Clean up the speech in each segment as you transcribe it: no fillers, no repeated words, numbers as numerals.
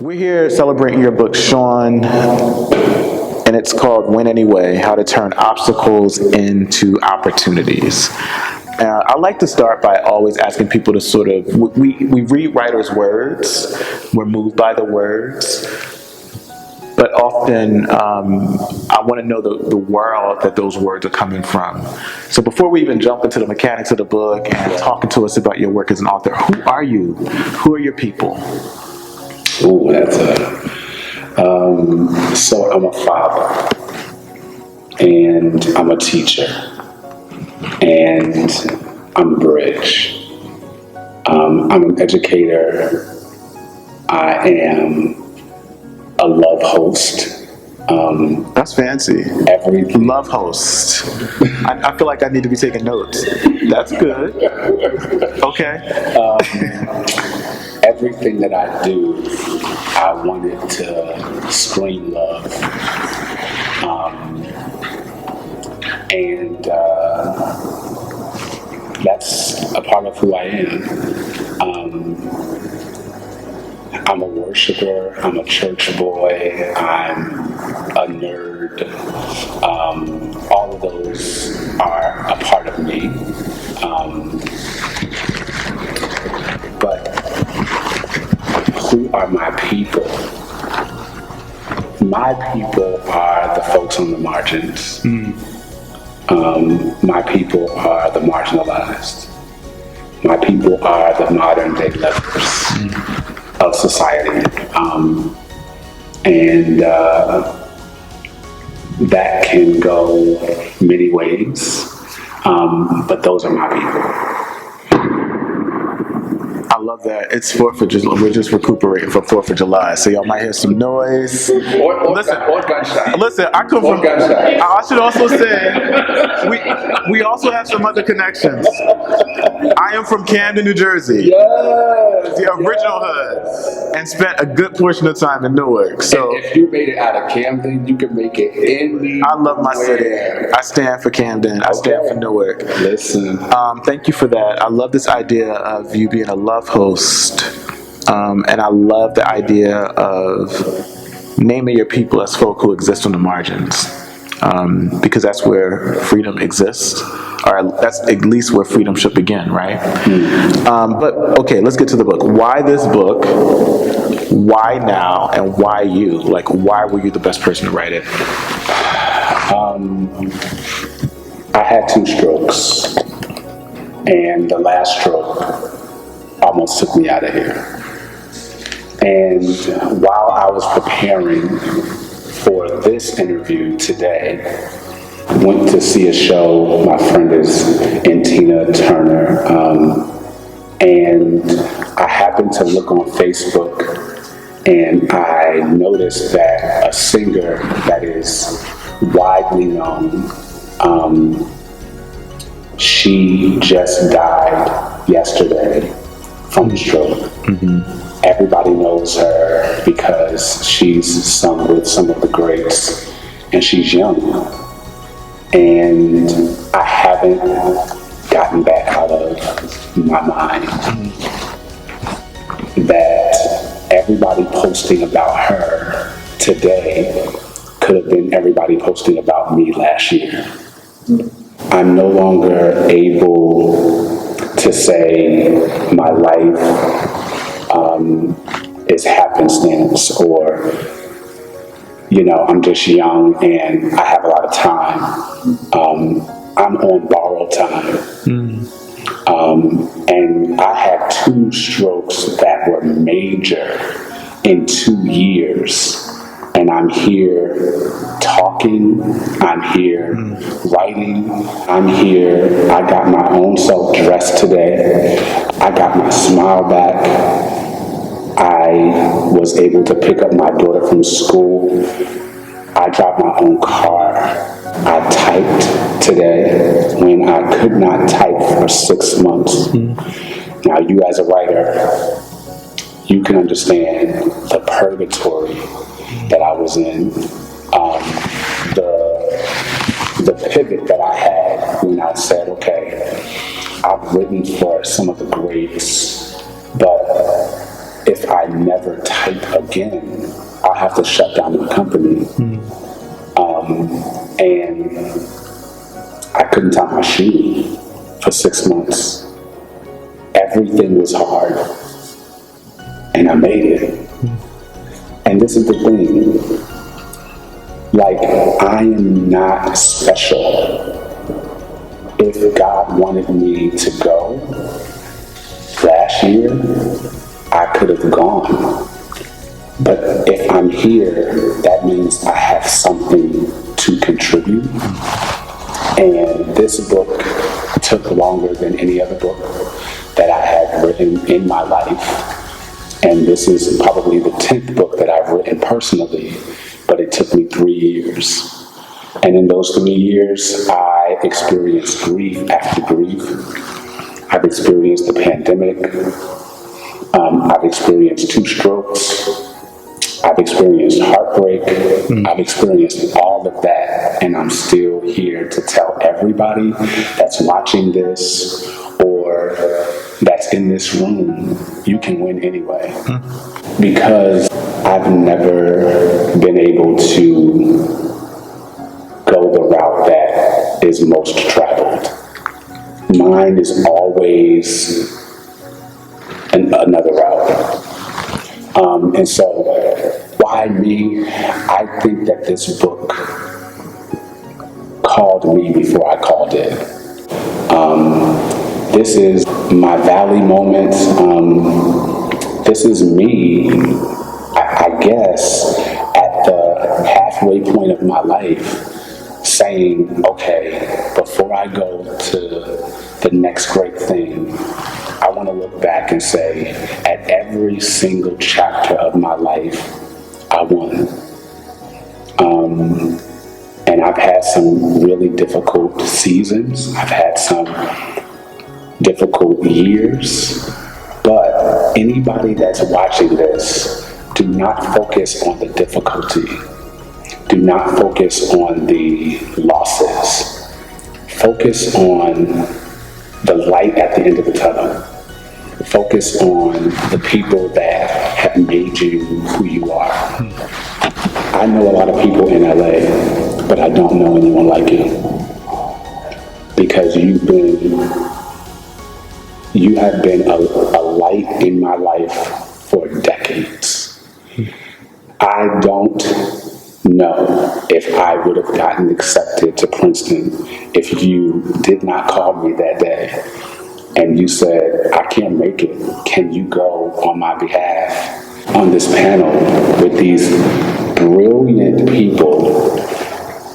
We're here celebrating your book, Shaun, and it's called Win Anyway, How to Turn Obstacles into Opportunities. I like to start by always asking people to sort of, we read writers' words, we're moved by the words, but often I want to know the world that those words are coming from. So before we even jump into the mechanics of the book and talking to us about your work as an author, who are you? Who are your people? Ooh, that's so I'm a father, and I'm a teacher, and I'm a bridge. I'm an educator. I am a love host. That's fancy. Everything. Love host. I feel like I need to be taking notes. That's good. Okay. Everything that I do, I want it to scream love. And that's a part of who I am. I'm a worshiper, I'm a church boy, I'm a nerd. All of those are a part of me. But who are my people? My people are the folks on the margins. My people are the marginalized. My people are the modern day lepers of society. And that can go many ways, but those are my people. I love that. It's 4th of July. We're just recuperating from 4th of July, so y'all might hear some noise. Or gunshot. Listen, I come from. I should also say, we also have some other connections. I am from Camden, New Jersey. Yes, the original hood, and spent a good portion of time in Newark. So and if you made it out of Camden, you can make it anywhere. I love my city. I stand for Camden. I stand for Newark. Listen. Thank you for that. I love this idea of you being a love host, and I love the idea of naming your people as folk who exist on the margins, because that's where freedom exists. Or that's at least where freedom should begin, right? But okay, let's get to the book. Why this book? Why now? And why you? Like, why were you the best person to write it? I had 2 strokes, and the last stroke almost took me out of here. And while I was preparing for this interview today, went to see a show. My friend is Tina Turner, and I happened to look on Facebook, and I noticed that a singer that is widely known, she just died yesterday from a stroke. Mm-hmm. Everybody knows her because she's sung with some of the greats, and she's young. And I haven't gotten back out of my mind that everybody posting about her today could have been everybody posting about me last year. I'm no longer able to say my life is happenstance, or I'm just young and I have a lot of time. I'm on borrowed time. And I had 2 strokes that were major in 2 years. And I'm here talking, I'm here writing, I'm here. I got my own self dressed today. I got my smile back. I was able to pick up my daughter from school. I drive my own car. I typed today when I could not type for 6 months. Now, you as a writer, you can understand the purgatory that I was in, the pivot that I had when I said, okay, I've written for some of the greats, but if I never type again, I'll have to shut down my company. And I couldn't tie my shoe for 6 months. Everything was hard, and I made it. And this is the thing, like, I am not special. If God wanted me to go last year, I could have gone. But if I'm here, that means I have something to contribute. And this book took longer than any other book that I have written in my life. And this is probably the 10th book that I've written personally, but it took me 3 years. And in those 3 years, I experienced grief after grief. I've experienced the pandemic. I've experienced 2 strokes. I've experienced heartbreak. I've experienced all of that, and I'm still here to tell everybody that's watching this or that's in this room, you can win anyway. Because I've never been able to go the route that is most traveled. Mine is always another route. And so, why me? I think that this book called me before I called it. This is my valley moment. This is me, I guess, at the halfway point of my life, saying, okay, before I go to the next great thing, I want to look back and say, at every single chapter of my life, I won. And I've had some really difficult seasons. I've had some difficult years. But anybody that's watching this, do not focus on the difficulty. Do not focus on the losses. Focus on the light at the end of the tunnel. Focus on the people that have made you who you are. I know a lot of people in LA, but I don't know anyone like you. Because you have been a light in my life for decades. I don't know if I would have gotten accepted to Princeton if you did not call me that day and you said, I can't make it. Can you go on my behalf? On this panel with these brilliant people,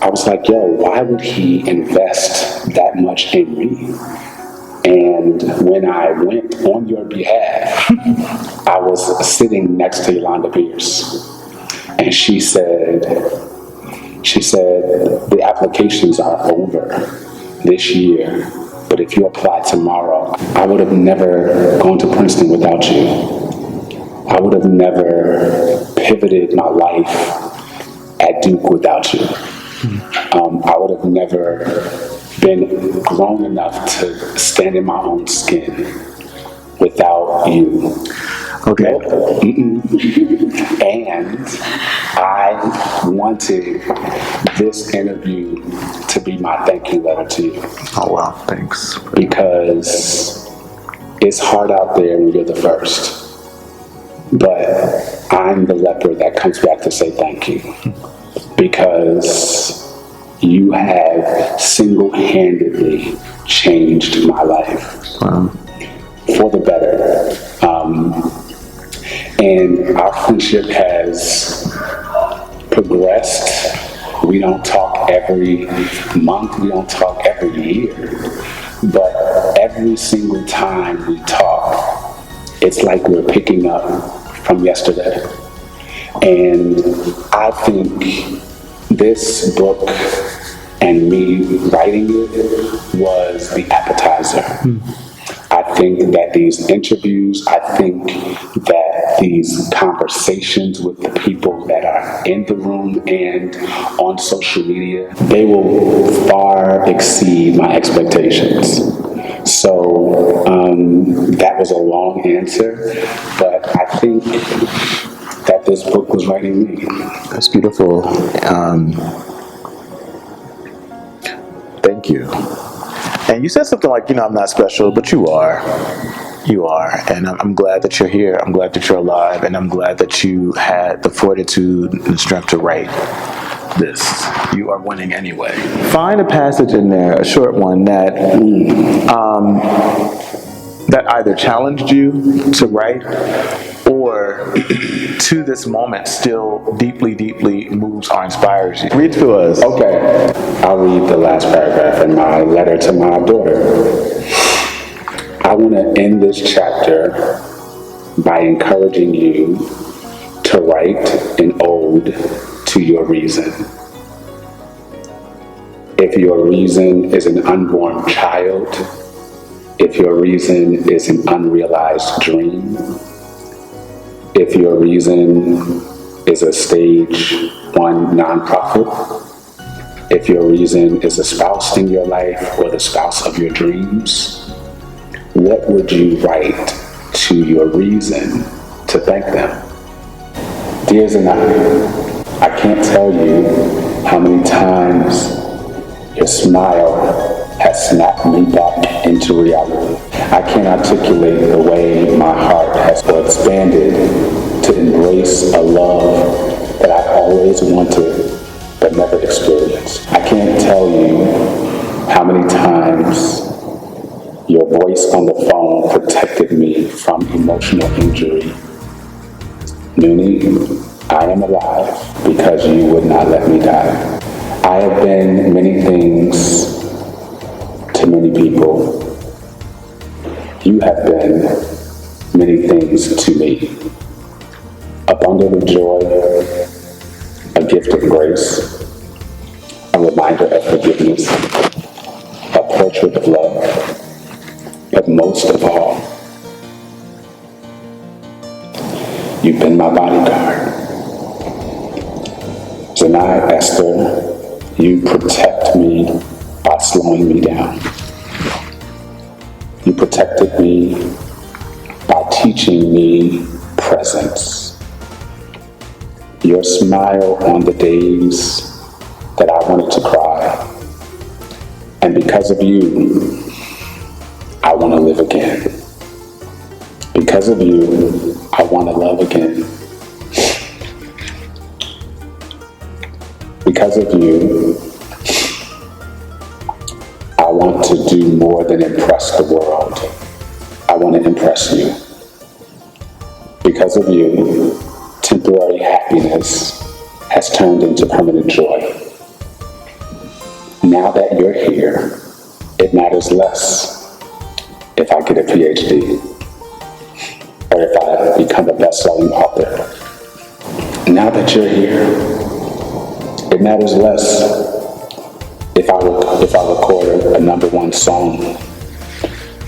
I was like, yo, why would he invest that much in me? And when I went on your behalf, I was sitting next to Yolanda Pierce. And she said, the applications are over this year, but if you apply tomorrow, I would have never gone to Princeton without you. I would have never pivoted my life at Duke without you. I would have never been grown enough to stand in my own skin without you. Okay. And I wanted this interview to be my thank you letter to you. Oh, wow. Thanks. Because it's hard out there when you're the first. But I'm the leper that comes back to say thank you. Because you have single-handedly changed my life. Wow. For the better. And our friendship has progressed. We don't talk every month, we don't talk every year. But every single time we talk, it's like we're picking up from yesterday. And I think this book and me writing it was the appetizer. I think that these interviews, I think that these conversations with the people that are in the room and on social media, they will far exceed my expectations. So That was a long answer, but I think that this book was writing me. That's beautiful. Thank you. And you said something like, I'm not special, but you are. You are. And I'm glad that you're here. I'm glad that you're alive. And I'm glad that you had the fortitude and the strength to write this. You are winning anyway. Find a passage in there, a short one, that either challenged you to write or to this moment still deeply, deeply moves or inspires you. Read to us. Okay, I'll read the last paragraph in my letter to my daughter. I want to end this chapter by encouraging you to write an ode to your reason. If your reason is an unborn child, if your reason is an unrealized dream, if your reason is a stage 1 nonprofit, if your reason is a spouse in your life or the spouse of your dreams, what would you write to your reason to thank them? Dear Zanai, I can't tell you how many times your smile has snapped me back into reality. I can't articulate the way my heart has expanded to embrace a love that I've always wanted but never experienced. I can't tell you how many times your voice on the phone protected me from emotional injury. Noonie, I am alive because you would not let me die. I have been many things to many people. You have been many things to me. A bundle of joy, a gift of grace, a reminder of forgiveness, a portrait of love, but most of all, you've been my bodyguard. Zanai Esther, you protect me by slowing me down. You protected me by teaching me presence. Your smile on the days that I wanted to cry. And because of you, I want to live again. Because of you, I want to love again. Because of you, I want to do more than impress the world. I want to impress you. Because of you, temporary happiness has turned into permanent joy. Now that you're here, it matters less if I get a PhD or if I become a best-selling author. Now that you're here, it matters less if I record a #1 song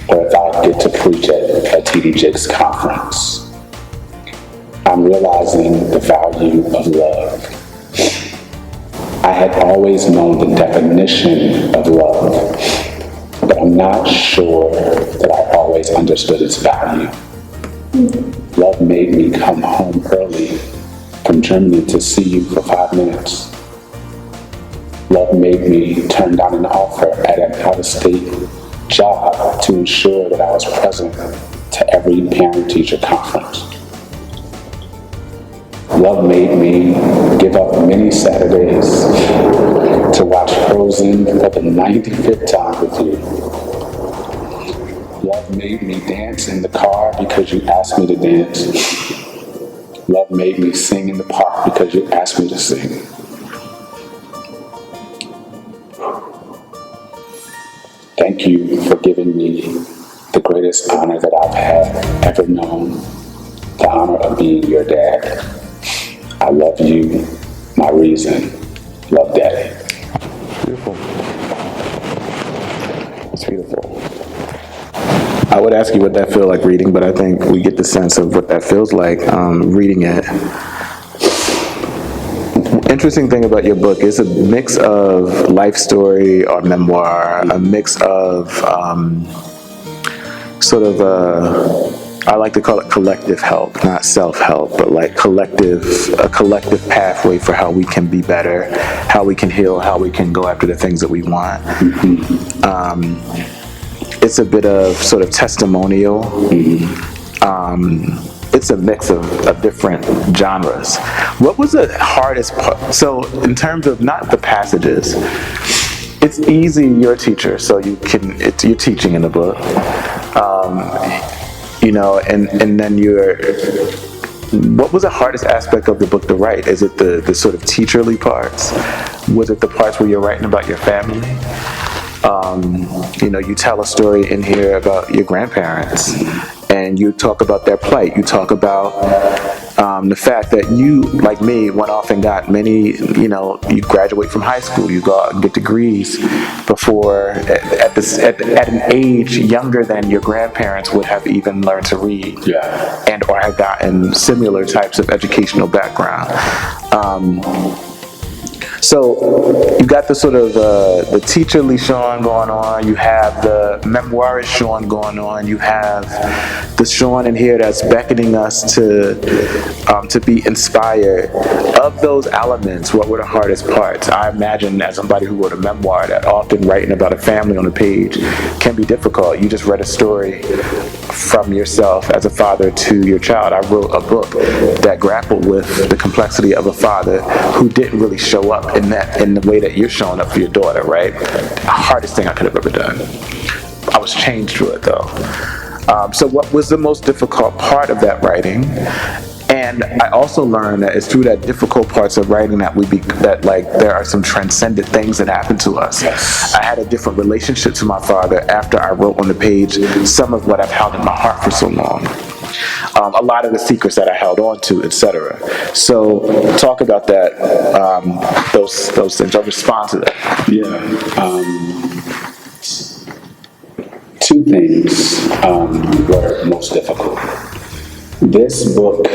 or if I get to preach at a TD Jakes conference. I'm realizing the value of love. I had always known the definition of love, but I'm not sure that I always understood its value. Love made me come home early from Germany to see you for 5 minutes. Love made me turn down an offer at an out-of-state job to ensure that I was present to every parent-teacher conference. Love made me give up many Saturdays to watch Frozen for the 95th time with you. Love made me dance in the car because you asked me to dance. Love made me sing in the park because you asked me to sing. Thank you for giving me the greatest honor that I've ever known, the honor of being your dad. I love you, my reason. Love, Daddy. Beautiful. It's beautiful. I would ask you what that feels like reading, but I think we get the sense of what that feels like reading it. Interesting thing about your book is a mix of life story or memoir, a mix of sort of I like to call it collective help, not self-help, but like a collective pathway for how we can be better, how we can heal, how we can go after the things that we want. It's a bit of sort of testimonial. It's a mix of different genres. What was the hardest part? So in terms of not the passages, it's easy, you're a teacher, so you're teaching in the book. And then what was the hardest aspect of the book to write? Is it the sort of teacherly parts? Was it the parts where you're writing about your family? You tell a story in here about your grandparents, and you talk about their plight. You talk about the fact that you, like me, went off and got many, you graduate from high school, you go out and get degrees before, at an age younger than your grandparents would have even learned to read, and or have gotten similar types of educational background. So you got the sort of the teacherly Shaun going on. You have the memoirist Shaun going on. You have the Shaun in here that's beckoning us to be inspired. Of those elements, what were the hardest parts? I imagine, as somebody who wrote a memoir, that often writing about a family on a page can be difficult. You just read a story from yourself as a father to your child. I wrote a book that grappled with the complexity of a father who didn't really show up in the way that you're showing up for your daughter, right? The hardest thing I could have ever done. I was changed through it though. So what was the most difficult part of that writing? And I also learned that it's through that difficult parts of writing that there are some transcendent things that happen to us. Yes. I had a different relationship to my father after I wrote on the page some of what I've held in my heart for so long. A lot of the secrets that I held on to, etc. So talk about that, those things. I'll respond to that. Two things were most difficult. This book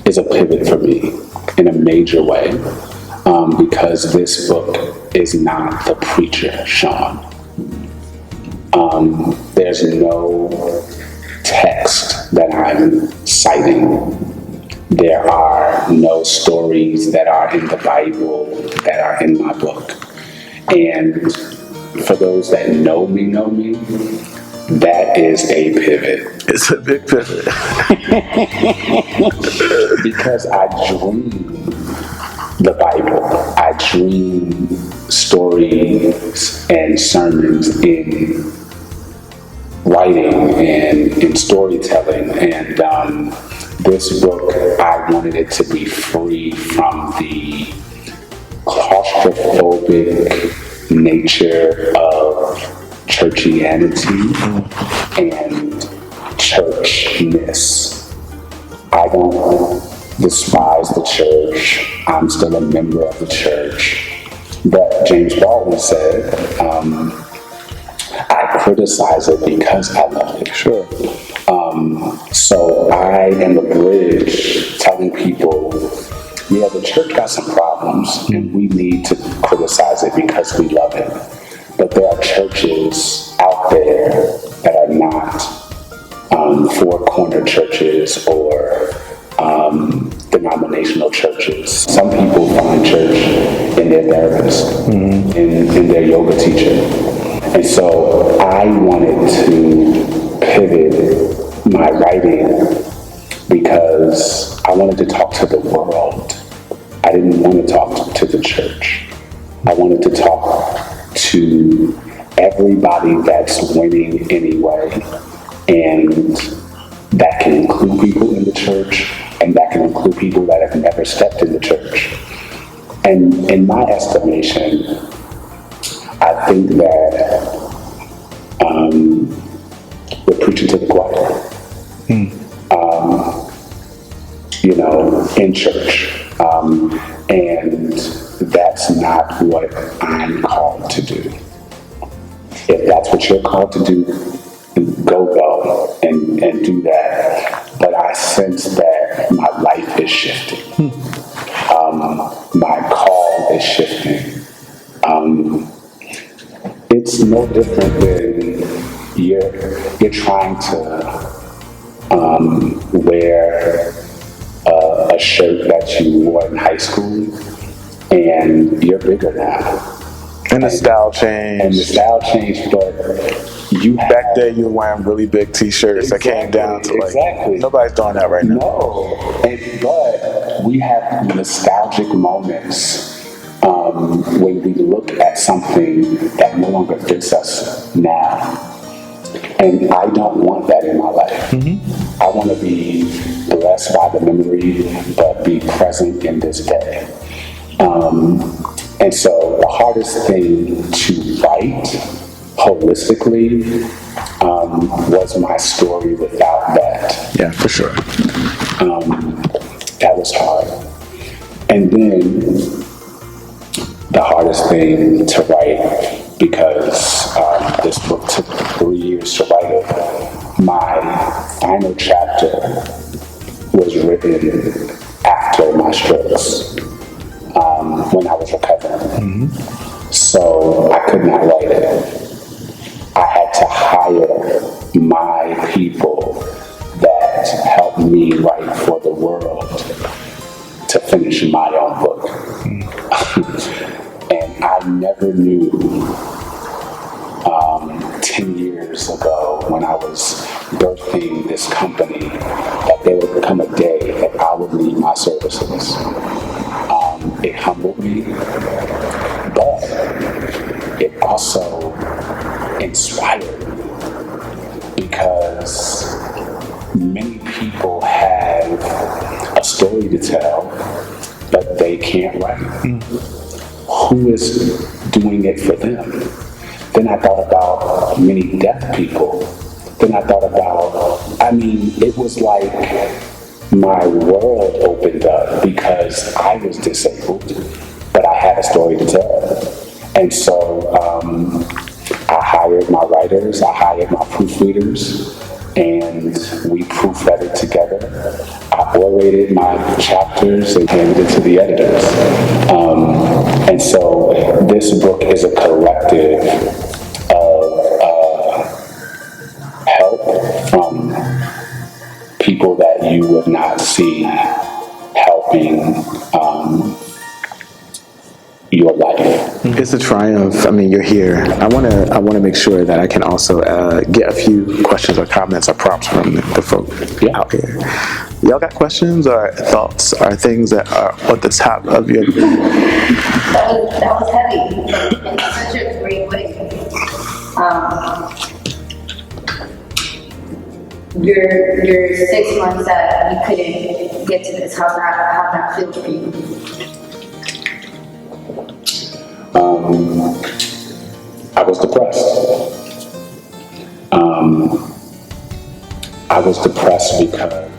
is a pivot for me in a major way, because this book is not the preacher Shaun. There's no text that I'm citing. There are no stories that are in the Bible that are in my book. And for those that know me, that is a pivot. It's a big pivot. Because I dream the Bible. I dream stories and sermons in writing and in storytelling. And this book, I wanted it to be free from the claustrophobic nature of churchianity and churchness. I don't despise the church. I'm still a member of the church. But James Baldwin said, I criticize it because I love it. Sure. So I am a bridge telling people, yeah, the church got some problems and we need to criticize it because we love it. But there are churches out there that are not four-corner churches or denominational churches. Some people find church in their therapist, in their yoga teacher. And so I wanted to pivot my writing because I wanted to talk to the world. I didn't want to talk to the church. I wanted to talk to everybody that's winning anyway. And that can include people in the church, and that can include people that have never stepped in the church. And in my estimation, I think that we're preaching to the choir. In church. And that's not what I'm called to do. If that's what you're called to do, go and do that. But I sense that my life is shifting. My call is shifting. It's no different than you're trying to wear a shirt that you wore in high school, and you're bigger now. And the style And the changed. style changed, but you have... Back there, you were wearing really big T-shirts that came down to like, Exactly. nobody's doing that right now. No, but we have nostalgic moments when we look at something that no longer fits us now. And I don't want that in my life. I want to be blessed by the memory, but be present in this day. And so the hardest thing to write holistically was my story without that. Yeah, for sure. That was hard. And then the hardest thing to write, because this book took 3 years to write it, my final chapter was written after my strokes, when I was recovering. So I could not write it. I had to hire my people that helped me write for the world to finish my own book. And I never knew 10 years ago when I was birthing this company that there would come a day that I would need my services. It humbled me, but it also inspired me, because many people have a story to tell, but they can't write. Who is doing it for them? Then I thought about many deaf people. Then I thought about, it was like my world opened up because I was disabled, but I had a story to tell. And so I hired my writers, I hired my proofreaders, and we proofread it together. I orated my chapters and handed it to the editors. And so this book is a collective of help from people that you would not see helping your life. It's a triumph. You're here. I want to make sure that I can also get a few questions or comments or prompts from the folk out here. Y'all got questions or thoughts or things that are at the top of your... That was heavy in such a great way. Your 6 months that you couldn't get to this, how that feel for you? I was depressed. I was depressed because